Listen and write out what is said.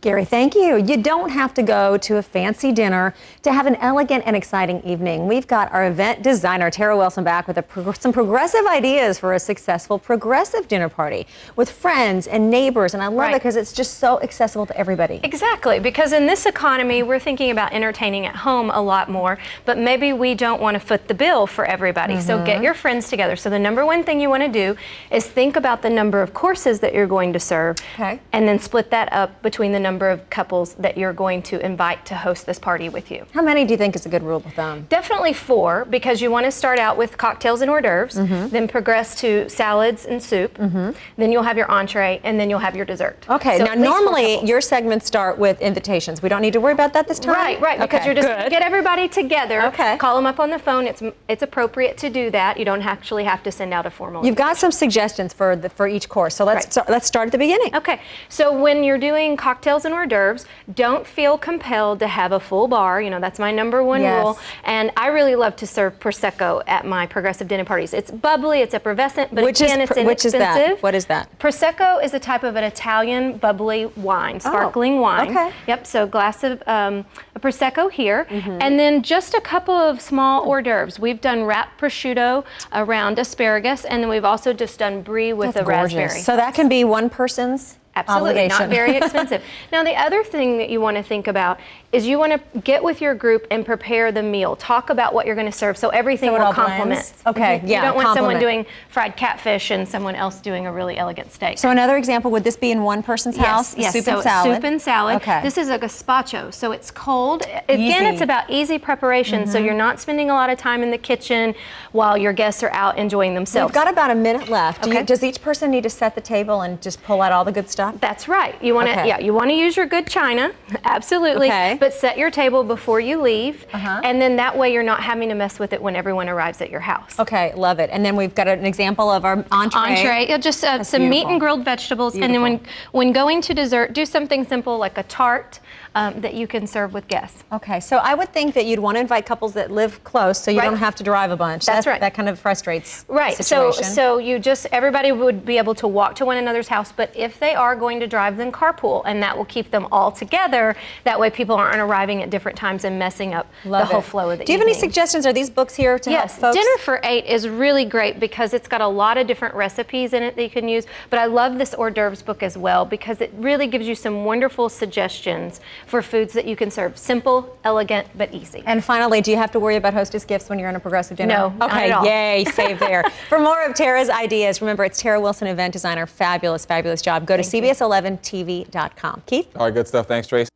Gary, thank you. You don't have to go to a fancy dinner to have an elegant and exciting evening. We've got our event designer, Tara Wilson, back with some progressive ideas for a successful progressive dinner party with friends and neighbors. And I love it because it's just so accessible to everybody. Exactly, because in this economy, we're thinking about entertaining at home a lot more, but maybe we don't want to foot the bill for everybody. So get your friends together. So the number one thing you want to do is think about the number of courses that you're going to serve, and then split that up between the number of couples that you're going to invite to host this party with you. How many do you think is a good rule of thumb? Definitely 4, because you want to start out with cocktails and hors d'oeuvres, then progress to salads and soup, then you'll have your entree, and then you'll have your dessert. Okay, so now normally your segments start with invitations. We don't need to worry about that this time? Right, because you're just going to get everybody together, call them up on the phone. It's appropriate to do that. You don't actually have to send out a formal You've got some suggestions for each course, so let's start at the beginning. Okay, so when you're doing cocktails and hors d'oeuvres, don't feel compelled to have a full bar. You know, that's my number one rule. And I really love to serve Prosecco at my progressive dinner parties. It's bubbly, it's effervescent, but it's inexpensive. Which is that? What is that? Prosecco is a type of an Italian bubbly wine, sparkling wine. Okay. Yep, so a glass of a Prosecco here. And then just a couple of small hors d'oeuvres. We've done wrapped prosciutto around asparagus, and then we've also just done brie with a raspberry. So that can be one person's Absolutely, not very expensive. Now, the other thing that you want to think about is you want to get with your group and prepare the meal. Talk about what you're going to serve so everything will complement. Okay, You don't want someone doing fried catfish and someone else doing a really elegant steak. So another example, would this be in one person's house? Yes, soup and salad. Soup and salad. Okay. This is a gazpacho, so it's cold. Again, it's about easy preparation, so you're not spending a lot of time in the kitchen while your guests are out enjoying themselves. We've got about a minute left. Does each person need to set the table and just pull out all the good stuff? That's right. You want to, you want to use your good china, absolutely. But set your table before you leave, and then that way you're not having to mess with it when everyone arrives at your house. Okay, love it. And then we've got an example of our entree. Just some meat and grilled vegetables, and then when going to dessert, do something simple like a tart that you can serve with guests. Okay, so I would think that you'd want to invite couples that live close, so you don't have to drive a bunch. That's right. That kind of frustrates. Right. So you everybody would be able to walk to one another's house, but if they are going to drive, then carpool, and that will keep them all together. That way people aren't arriving at different times and messing up the whole flow of the evening. Do you have any suggestions? Are these books here to help folks? Dinner for 8 is really great because it's got a lot of different recipes in it that you can use, but I love this hors d'oeuvres book as well because it really gives you some wonderful suggestions for foods that you can serve. Simple, elegant, but easy. And finally, do you have to worry about hostess gifts when you're in a progressive dinner? No, not at all. Yay, save there. For more of Tara's ideas, remember it's Tara Wilson, event designer. Fabulous, fabulous job. Go to CBS11TV.com. Keith? All right, good stuff. Thanks, Tracy.